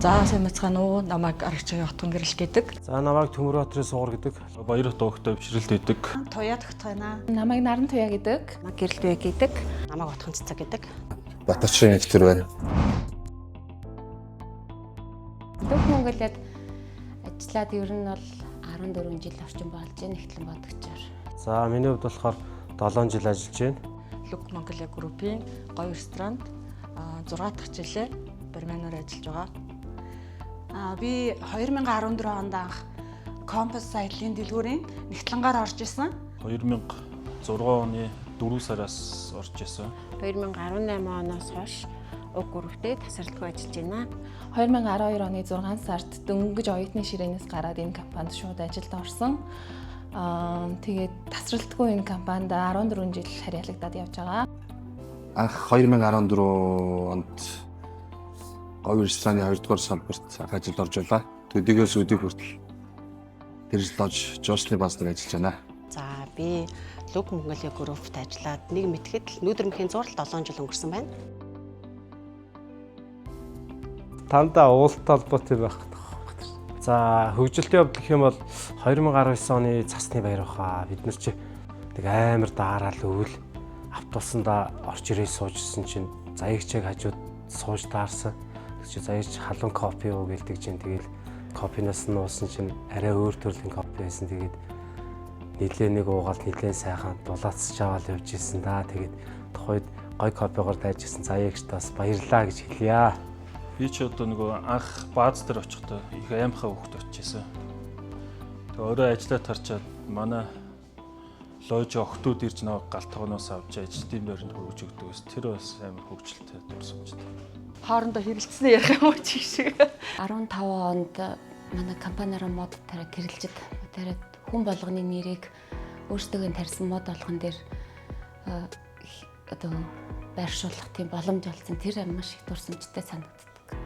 За сайн мэцхан уу намайг Аргачгийн Отгон гэрэл гэдэг. За намайг Төмөрбаатарын суур гэдэг. Баяр хотогтой бишрэлт байдаг. Туяа тогтойна. Намайг Наран Туяа гэдэг. Намайг Гэрэл Туяа гэдэг. Намайг Отхон Цэцэг гэдэг. Батарчин эдгээр байна. Төв Монголд ажиллаад ер нь бол 14 жил орчим болж байна Нэгтлэн бодгчоор. За миний хувьд болохоор 7 жил ажиллаж байна. Look Mongolia Group-ийн гоё ресторанд 6 дахь жилээ барменаар ажиллаж байгаа. Би 2014 онд анх Compass Cycle-ийн дэлгүүрийн Нэгтлэнгаар орж исэн. 2006 оны 4 сараас орж исэн. 2018 оноос хойш уг гүрвтэй тасралтгүй ажиллаж байна. 2012 оны 6 сард дөнгөж оюутны ширээнээс гараад энэ компанид шууд ажилд орсон. Тэгээд тасралтгүй энэ компанид 14 жил харьяалагдаад явж байгаа. Анх 2014 онд говь рестораны 2 дугаар салбарт ажилд орж байлаа. Төдийгөөс өдөө хүртэл тэр жил дож Жосны баасаар ажиллаж байна. За би Look Mongolia Group-т ажиллаад нэг мэтгэд нүүдэрмхийн зурлал 7 жил өнгөрсөн байна. Тандаа уулттай холбоотой байх. За хөгжилтийн явдал гэх юм бол 2019 оны цасны баяр баха. Бид нар чи нэг амар даараал өвөл автобусанда орж ирээ суужсэн чинь заягчааг хажууд сууж таарсан. Тэг чи заягч халуун кофе уу гэлдэг чинь тэгэл кофенаас нь уусан чинь арай өөр төрлийн кофе байсан. Тэгээд нилээ нэг уугаал нилээ сайхан дулаацж аваад явж исэн да. Тэгээд тухайд гой кофегоор дайж исэн заягчтаас баярлаа гэж хэлье. Би ч одоо нөгөө анх бааз дээр очихдоо их аимхаа хөвгт очижсэн. Тэгээ өөрөө ажиллаад тарчаад манай лож охтууд ирж наваг галт тогноос авч ажилтны байранд хөргөж өгдөг ус. Тэр бас амар хөвгчлөлтэй дурсамжтай. Хоорондоо хэрэлцсэн ярих юм уу чи шиг. 15 онд манай компаниараа мод гэрэлжид тариад хүн болгоны нэрийг өөрсдөө тарьсан мод болгон дээр одоо байршуулах тийм боломж олсон. Тэр маш их дурсамжтай санагддаг.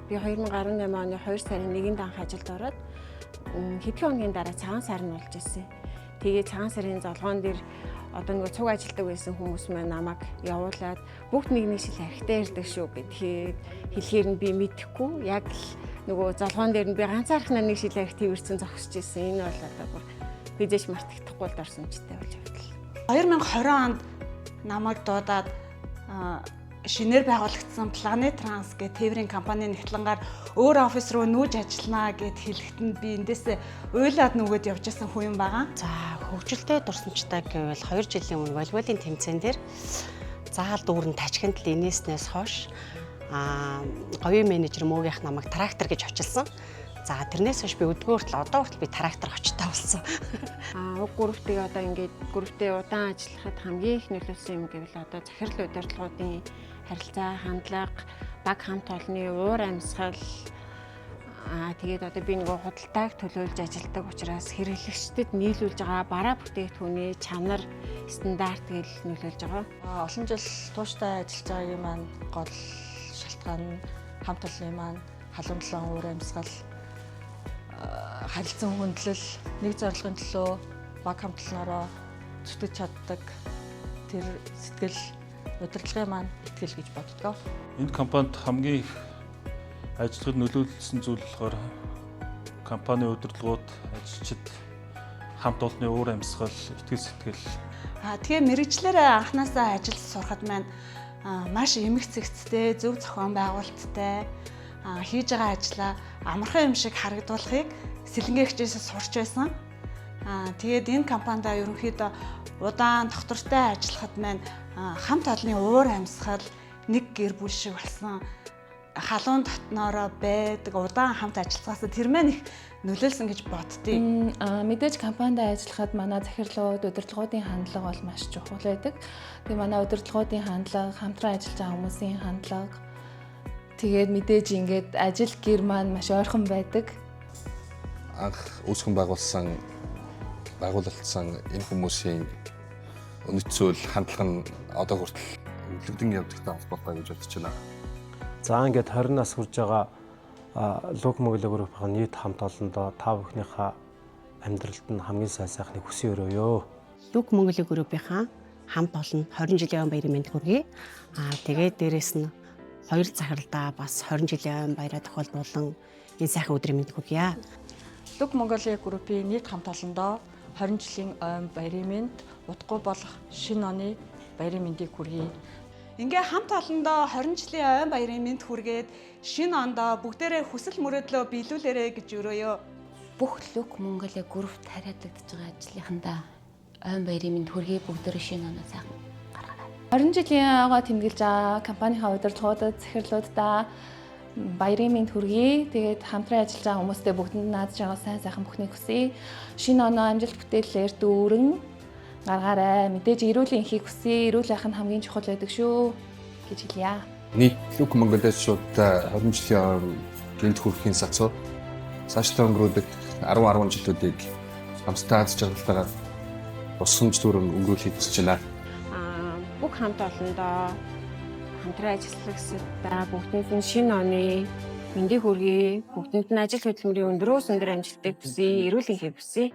Би 2018 оны 2 сарын 1-нд анх ажилд ороод хэдхэн хоногийн дараа цагаан сар нь болж ирсэн. Тэгээ цагаан сарын золгоон дээр одоо нөгөө цуг ажилдаг байсан хүмүүс маань намайг явуулаад бүгд нэг шил архитай ирдэг шүү гэдгийг хэлэхээр нь би мэдэхгүй. Яг л нөгөө золгоон дээр нь би ганцаархнаа нэг шил архи тэрсэн зогсож ирсэн. Энэ бол одоо бүр хизээш мартагдахгүй л дурсамжтай болж явдал. 2020 онд намайг дуудаад шинээр байгуулагдсан Planet Trans гэх тээврийн компанийн Нэгтлэнгаар өөр офис руу нүүж ажиллана гэд хэлэхэд би эндээсээ уйлаад нүгэд явж исэн хүн юм байгаа. За хөгжилтэй дурсамжтай гэвэл 2 жилийн өмнө волейболын тэмцээн дээр заал дүүрэн тажигт л инээснээс хойш говийн менежер муугийнх намайг трактор гэж очилсан. За тэрнээс хойш би өдгөө хүртэл одоо хүртэл би трактор очтой болсон. Уг гүрвтэй одоо ингээд гүрвтэй удаан ажиллахад хамгийн их нөлөөлсөн юм гэвэл одоо захирал удирдлагуудын харилцаа, хандлага, баг хамт олонны уур амьсгал тэгээд одоо би нөгөө худалдааг төлөөлж ажилладаг учраас хэрэглэгчдэд нийлүүлж байгаа бараа бүтээгдэхүүний чанар, стандарт гэл нөлөөлж байгаа. Олон жил тууштай ажиллаж байгаагийн маань гол шалтгаан нь хамт олонны маань халуун талын уур амьсгал, харилцан хөндлөл, нэг зорилгын төлөө баг хамт олноороо зүтгэж чаддаг тэр сэтгэл удирдлагын маань итгэл гэж боддог. Энэ компанид хамгийн их ажилтнууд нөлөөлсөн зүйл болохоор компани удирдлагууд, ажилчид, хамт олонны уур амьсгал, итгэл сэтгэл. Тэгээ мэрэгчлэрээ анханасаа ажил сурахад маань маш эмх цэгцтэй, зөв зохион байгуулалттай хийж байгаа ажлаа амархан юм шиг харагдуулахыг сэлэнгээгчээс сурч байсан. Тэгээд энэ компанидаа ерөнхийдөө удаан доктортой ажиллахад маань хамт олонны уур амьсгал нэг гэр бүл шиг болсон халуун дотноороо байдаг удаан хамт ажиллахаас тэр маань их нөлөөлсөн гэж боддتي. Мэдээж компанид ажиллахад манай захирлууд, удирдлагуудын хандлага бол маш чухал байдаг. Тэгээ манай удирдлагуудын хандлага, хамтран ажиллаж байгаа хүмүүсийн хандлага тэгээд мэдээж ингээд ажил гэр маань маш ойрхон байдаг. Анх үүсгэн байгуулсан энэ хүмүүсийн үнэт зүйл хандлага нь одоо хүртэл өвлөгдөн явдагтай холбоотой гэж бодож байна. За ингээд 20 нас хүрж байгаа Look Mongolia Group-ийн нийт хамт олондоо та бүхнийхээ амьдралд нь хамгийн сайн сайхныг хүсье өрөөё. Look Mongolia Group-ийн хамт олон 20 жилийн баярын мэнд хүргэе. Тэгээд дээрэс нь хоёр захиралдаа бас 20 жилийн ойн баяраа тохиолдуулан энэ сайхан өдрийн мэнд хүргье. Look Mongolia Group-ийн нийт хамт олондоо 20 жилийн ойн баярын мэнд удахгүй болох шинэ оны баярын мэндийг хүргэе. Ингээ хамт олондоо 20 жилийн ойн баярын мэнд хүргээд шинэ ондоо бүгдээрээ хүсэл мөрөөдлөө биелүүлээрэ гэж өрөөё. Бүх Look Mongolia Group тариалагдж байгаа ажлынхандаа ойн баярын мэнд хүргэе, бүгдээрээ шинэ оноо сайхан гаргаарай. 20 жилийн ойгоо тэмдэглэж байгаа компанийн удирдлагуудад, захирлуудаа баярын мэнд хүргэе. Тэгээд хамтран ажиллаж байгаа хүмүүстээ бүгдэнд наадж байгаа сайн бүхнийг хүсье. Шинэ оноо амжилт бүтээлээр дүүрэн гаргаарай. Мэдээж эрүүл энхийг хүсье. Эрүүл байх нь хамгийн чухал байдаг шүү гэж хэлье. Нийт Look Mongolia-чуудаа 20 жилийн гинт хүрэхийн сацуу цаашдаа өнгөрүүлэх 10 жилүүдийг хамтдаа аз жаргалтайгаар усамж дүүрэн өнгөрүүлэхийг хүсэж байна. Бүх хамт олондоо хамтран ажиллагчдаа бүгдэнд нь шинэ оны мэндийг хүргэе. Бүгдэнд нь ажил хөдөлмөрийн өндрөөс өндөр амжилтыг хүсье. Эрүүл энхийг хүсье.